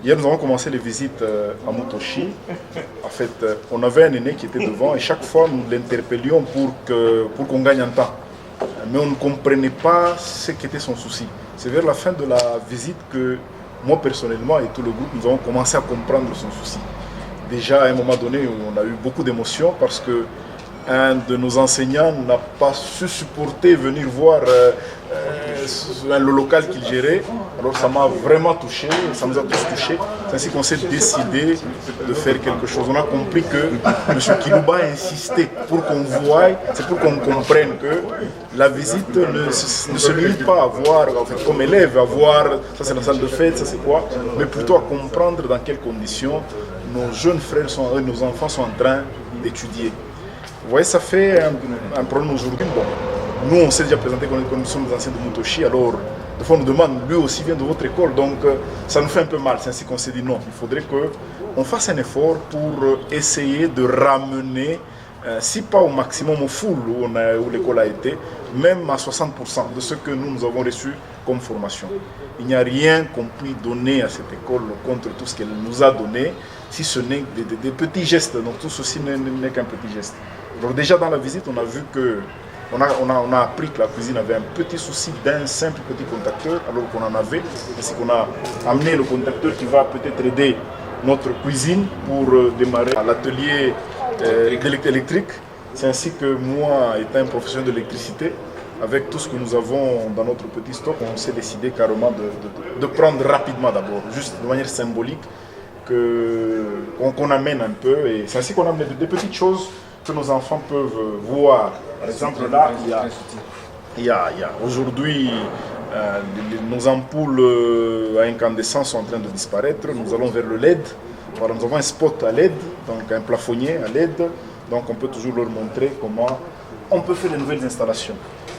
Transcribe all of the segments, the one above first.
Hier, nous avons commencé les visites à Mutoshi. En fait, on avait un aîné qui était devant et chaque fois, nous l'interpellions pour qu'on gagne en temps. Mais on ne comprenait pas ce qu'était son souci. C'est vers la fin de la visite que moi, personnellement, et tout le groupe, nous avons commencé à comprendre son souci. Déjà, à un moment donné, on a eu beaucoup d'émotions parce que un de nos enseignants n'a pas su supporter venir voir le local qu'il gérait. Alors ça m'a vraiment touché, ça nous a tous touchés. C'est ainsi qu'on s'est décidé de faire quelque chose. On a compris que M. Kilouba a insisté pour qu'on voie, c'est pour qu'on comprenne que la visite ne se limite pas à voir, en fait, comme élève, à voir, ça c'est la salle de fête, ça c'est quoi, mais plutôt à comprendre dans quelles conditions nos jeunes frères, nos enfants sont en train d'étudier. Vous voyez, ça fait un problème aujourd'hui. Bon, nous, on s'est déjà présenté comme nous sommes des anciens de Mutoshi, alors des fois on nous demande, lui aussi vient de votre école, donc ça nous fait un peu mal. C'est ainsi qu'on s'est dit non, il faudrait qu'on fasse un effort pour essayer de ramener, si pas au maximum, au full où l'école a été, même à 60% de ce que nous avons reçu comme formation. Il n'y a rien qu'on puisse donner à cette école contre tout ce qu'elle nous a donné, si ce n'est des petits gestes. Donc tout ceci n'est qu'un petit geste. Alors déjà dans la visite, on a vu que on a appris que la cuisine avait un petit souci d'un simple petit contacteur, alors qu'on en avait. C'est qu'on a amené le contacteur qui va peut-être aider notre cuisine pour démarrer à l'atelier électrique. C'est ainsi que moi, étant un professionnel de l'électricité, avec tout ce que nous avons dans notre petit stock, on s'est décidé carrément de prendre rapidement d'abord, juste de manière symbolique, qu'on amène un peu. Et c'est ainsi qu'on amène des petites choses que nos enfants peuvent voir. Par exemple, là, il y a aujourd'hui, nos ampoules à incandescence sont en train de disparaître. Nous allons vers le LED. Voilà, nous avons un spot à LED, donc un plafonnier à LED. Donc on peut toujours leur montrer comment on peut faire de nouvelles installations.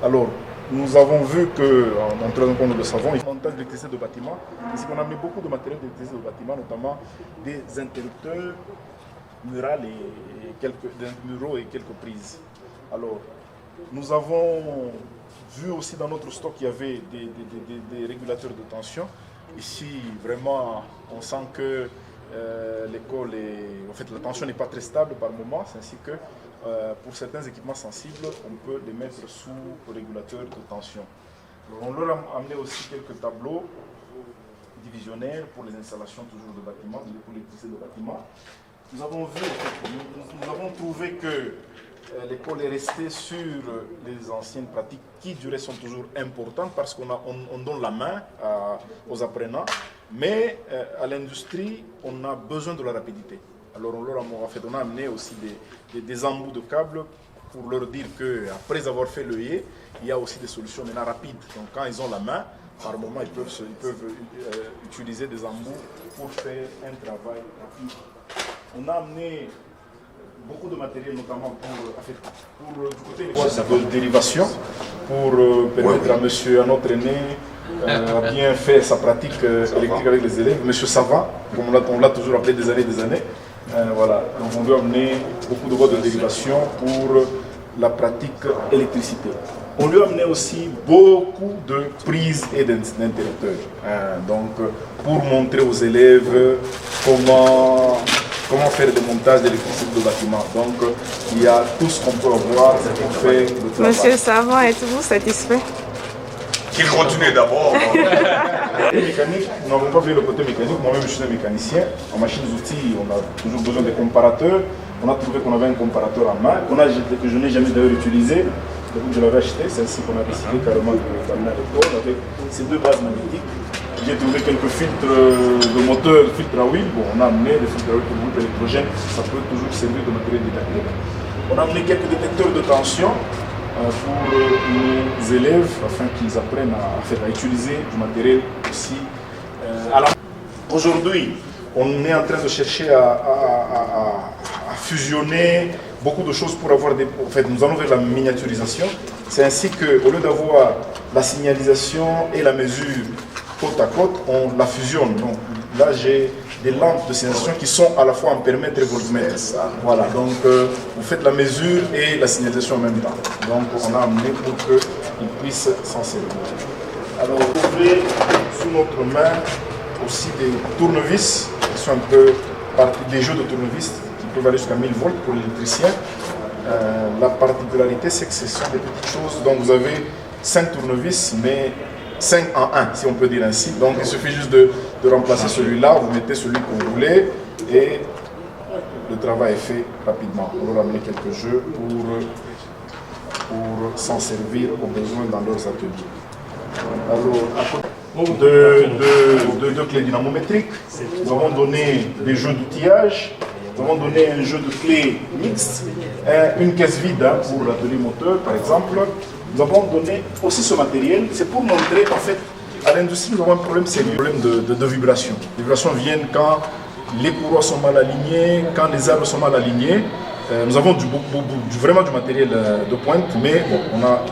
Alors, nous avons vu qu'en entrant comme nous le savons, il y a un montage d'électricité de bâtiment. Ici, on a amené beaucoup de matériel d'électricité de bâtiment, notamment des interrupteurs murales et quelques prises. Alors, nous avons vu aussi dans notre stock qu'il y avait des régulateurs de tension. Ici, vraiment, on sent que l'école en fait, la tension n'est pas très stable par moment, c'est ainsi que pour certains équipements sensibles, on peut les mettre sous régulateur de tension. Alors, on leur a amené aussi quelques tableaux divisionnaires pour les installations toujours de bâtiments, pour l'électricité de bâtiments. Nous avons vu, nous avons trouvé que l'école est restée sur les anciennes pratiques qui, du reste, sont toujours importantes parce qu'on donne la main aux apprenants. Mais à l'industrie, on a besoin de la rapidité. Alors on a amené aussi des embouts de câbles pour leur dire qu'après avoir fait l'œillet, il y a aussi des solutions maintenant rapides. Donc quand ils ont la main, par moment, ils peuvent utiliser des embouts pour faire un travail rapide. On a amené beaucoup de matériel, notamment du côté de dérivation, pour permettre à notre aîné à bien faire sa pratique électrique avec les élèves. Monsieur Savant, comme on l'a toujours appelé des années. Voilà. Donc on veut amener beaucoup de voies de dérivation pour la pratique électricité. On lui a amené aussi beaucoup de prises et d'interrupteurs. Donc pour montrer aux élèves comment faire des montages d'électricité de bâtiment. Donc il y a tout ce qu'on peut avoir pour faire le travail. Monsieur Savant, êtes-vous satisfait? Qu'il continue d'abord. Mécanique, nous n'avons pas vu le côté mécanique. Moi-même, je suis un mécanicien. En machines-outils, on a toujours besoin des comparateurs. On a trouvé qu'on avait un comparateur en main, que je n'ai jamais d'ailleurs utilisé. Donc je l'avais acheté. C'est ainsi qu'on a décidé carrément de l'amener à l'école avec ces deux bases magnétiques. J'ai trouvé quelques filtres de moteur, filtres à huile. Bon, on a amené des filtres à huile pour le groupe électrogène. Ça peut toujours servir de matériel didactique. On a amené quelques détecteurs de tension pour les élèves afin qu'ils apprennent à utiliser du matériel aussi. Aujourd'hui, on est en train de chercher à fusionner beaucoup de choses pour avoir en fait, nous allons vers la miniaturisation. C'est ainsi qu'au lieu d'avoir la signalisation et la mesure côte à côte, on la fusionne. Donc là, j'ai des lampes de signalisation qui sont à la fois en permètre et voltmètre. Voilà, donc vous faites la mesure et la signalisation en même temps. Donc on a amené pour qu'ils puissent s'en servir. Alors vous trouvez sous notre main aussi des tournevis qui sont un peu des jeux de tournevis qui peuvent aller jusqu'à 1000 volts pour l'électricien. La particularité, c'est que ce sont des petites choses. Donc vous avez 5 tournevis, mais 5 en 1, si on peut dire ainsi. Donc il suffit juste de remplacer celui-là, vous mettez celui que vous voulez et le travail est fait rapidement. On leur amener quelques jeux pour s'en servir aux besoins dans leurs ateliers. Alors, deux clés dynamométriques, nous avons donné des jeux d'outillage, nous avons donné un jeu de clés mixte, une caisse vide pour l'atelier moteur par exemple. Nous avons donné aussi ce matériel, c'est pour montrer en fait à l'industrie nous avons un problème sérieux, un problème de vibration. Les vibrations viennent quand les courroies sont mal alignées, quand les arbres sont mal alignés. Nous avons vraiment du matériel de pointe, mais bon, on a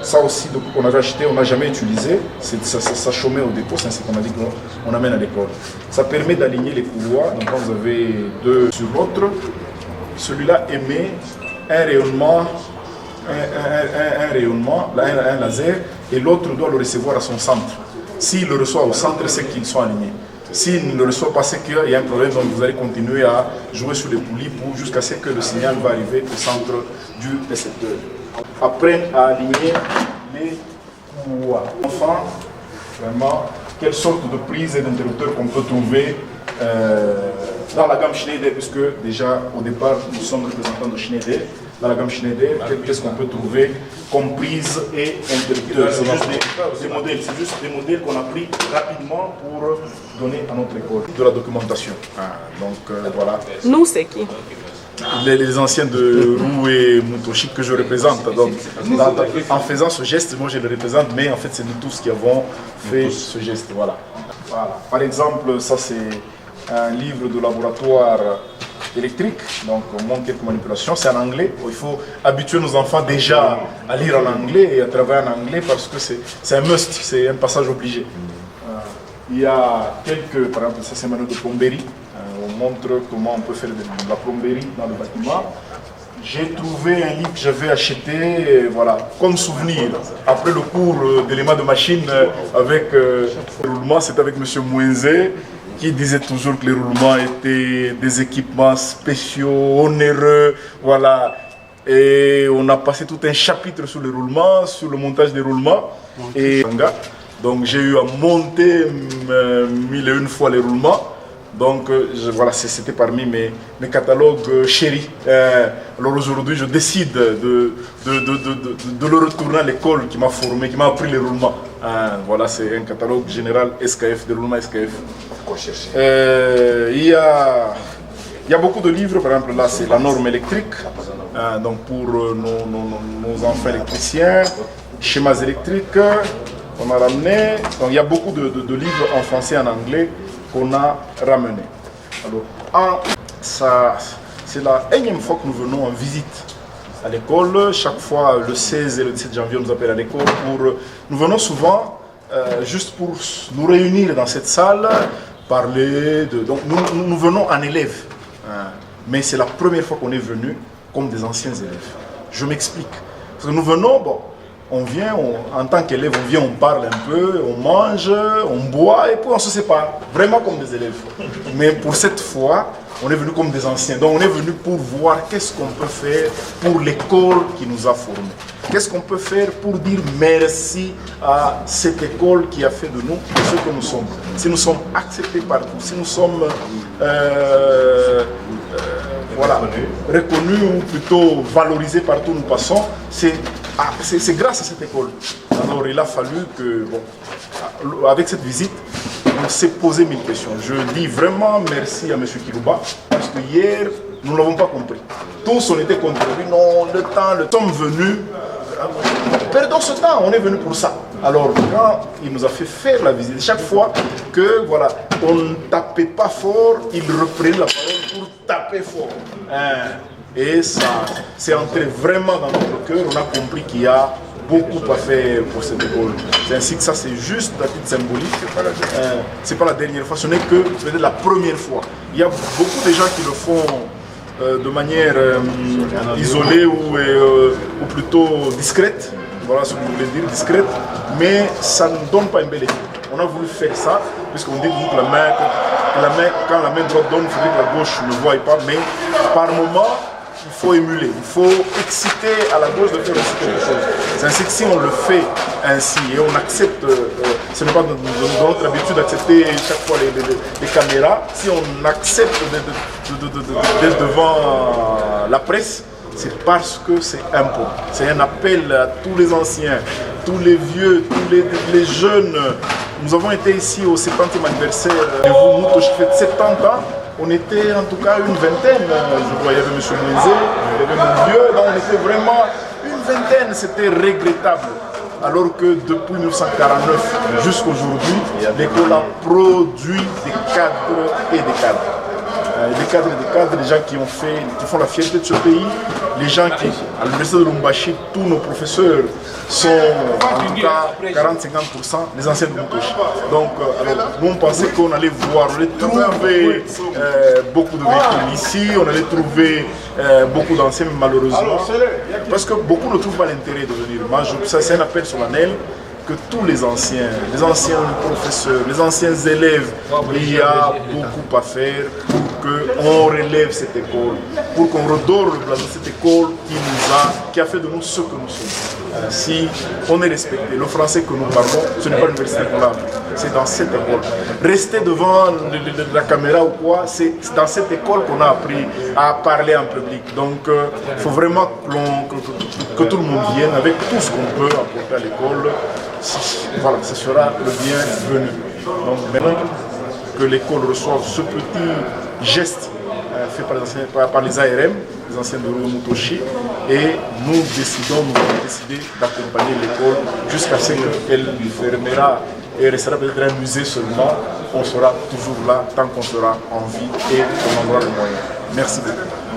ça aussi qu'on avait acheté, on n'a jamais utilisé. Ça chômait au dépôt, c'est ce qu'on a dit qu'on amène à l'école. Ça permet d'aligner les courroies, donc quand vous avez deux sur l'autre, celui-là émet un rayonnement. Un rayonnement, un laser, et l'autre doit le recevoir à son centre. S'il le reçoit au centre, c'est qu'ils sont alignés. S'il ne le reçoit pas, c'est qu'il y a un problème, donc vous allez continuer à jouer sur les poulies jusqu'à ce que le signal va arriver au centre du récepteur. Apprendre à aligner les courroies. Enfin, vraiment, quelle sorte de prise et d'interrupteur qu'on peut trouver dans la gamme Schneider, puisque déjà au départ nous sommes représentants de Schneider. Dans la gamme Schneider, qu'est-ce qu'on peut trouver comme prise et interrupteur? C'est juste des modèles, c'est juste des modèles qu'on a pris rapidement pour donner à notre école de la documentation. Voilà. Nous, c'est qui? Les anciens de Roux et Mutoshi que je représente. Donc, en faisant ce geste, moi je le représente, mais en fait c'est nous tous qui avons fait ce geste. Voilà. Par exemple, ça c'est un livre de laboratoire électrique, donc on montre quelques manipulations, c'est en anglais. Il faut habituer nos enfants déjà à lire en anglais et à travailler en anglais parce que c'est un must, c'est un passage obligé. Il y a quelques, par exemple, ça c'est un manuel de plomberie. On montre comment on peut faire de la plomberie dans le bâtiment. J'ai trouvé un livre que j'avais acheté, voilà, comme souvenir. Après le cours d'éléments de machine avec le roulement, c'était avec M. Mouenzé, qui disait toujours que les roulements étaient des équipements spéciaux, onéreux, voilà. Et on a passé tout un chapitre sur les roulements, sur le montage des roulements. Et donc j'ai eu à monter 1001 fois les roulements. Donc voilà, c'était parmi mes catalogues chéris. Alors aujourd'hui, je décide de le retourner à l'école qui m'a formé, qui m'a appris les roulements. Voilà, c'est un catalogue général SKF, des roulements SKF. Il y a beaucoup de livres, par exemple là c'est la norme électrique, donc pour nos enfants électriciens, schémas électriques, on a ramené. Donc il y a beaucoup de livres en français et en anglais qu'on a ramené. Alors, c'est la énième fois que nous venons en visite à l'école. Chaque fois, le 16 et le 17 janvier, on nous appelle à l'école. Nous venons souvent juste pour nous réunir dans cette salle, parler de... Donc nous venons en élèves, mais c'est la première fois qu'on est venu comme des anciens élèves. Je m'explique. Parce que nous venons, bon, on vient, en tant qu'élève, on vient, on parle un peu, on mange, on boit et puis on se sépare, vraiment comme des élèves. Mais pour cette fois, on est venu comme des anciens. Donc on est venu pour voir qu'est-ce qu'on peut faire pour l'école qui nous a formés. Qu'est-ce qu'on peut faire pour dire merci à cette école qui a fait de nous ce que nous sommes. Si nous sommes acceptés par tous, si nous sommes voilà, reconnus ou plutôt valorisés partout où nous passons, c'est grâce à cette école. Alors il a fallu que, bon, avec cette visite, on s'est posé 1000 questions. Je dis vraiment merci à M. Kilouba, parce que hier, nous ne l'avons pas compris. Tous, on était contre lui. Non, le temps, sommes venus. Perdons ce temps, on est venu pour ça. Alors quand il nous a fait faire la visite, chaque fois que voilà, on ne tapait pas fort, il reprenait la parole pour taper fort. Et ça c'est entré vraiment dans notre cœur, on a compris qu'il y a beaucoup à faire pour cette école. C'est ainsi que ça, c'est juste la petite symbolique. C'est pas la dernière fois, ce n'est que peut-être la première fois. Il y a beaucoup de gens qui le font de manière isolée ou plutôt discrète. Voilà ce que vous voulez dire, discrète. Mais ça ne donne pas un bel effet. On a voulu faire ça, puisqu'on dit que quand la main droite donne, il faudrait que la gauche ne voie pas. Mais par moment, il faut émuler, il faut exciter à la gauche de faire aussi quelque chose. C'est ainsi que si on le fait ainsi et on accepte, ce n'est pas dans notre habitude d'accepter chaque fois les caméras, si on accepte d'être devant la presse, c'est parce que c'est important. C'est un appel à tous les anciens, tous les vieux, tous les jeunes. Nous avons été ici au 70e anniversaire de Mouto qui fait 70 ans. On était en tout cas une vingtaine, je vois, il y avait M. Moïse, il y avait mon vieux, donc on était vraiment une vingtaine, c'était regrettable. Alors que depuis 1949 jusqu'à aujourd'hui, l'école a produit des cadres et des cadres. Des gens qui font la fierté de ce pays, les gens qui, à l'université de Lumbashi, tous nos professeurs sont en tout cas 40-50% des anciens de Mutoshi. Donc, alors, nous on pensait qu'on allait voir, on allait trouver beaucoup de véhicules ici, on allait trouver beaucoup d'anciens, mais malheureusement, parce que beaucoup ne trouvent pas l'intérêt de venir. Moi, ça c'est un appel solennel que tous les anciens professeurs, les anciens élèves, il y a beaucoup à faire pour qu'on relève cette école, pour qu'on redore le blason de cette école qui a fait de nous ce que nous sommes. Si on est respecté, le français que nous parlons, ce n'est pas l'université qu'on a, c'est dans cette école. Rester devant la caméra ou quoi, c'est dans cette école qu'on a appris à parler en public. Donc il faut vraiment que tout le monde vienne avec tout ce qu'on peut apporter à l'école. Voilà, ce sera le bienvenu. Donc maintenant que l'école reçoive ce petit geste fait par les ARM, les anciens de Mutoshi, et nous avons décidé d'accompagner l'école jusqu'à ce qu'elle fermera et restera peut-être un musée seulement. On sera toujours là tant qu'on sera en vie et qu'on en aura les moyens. Merci beaucoup.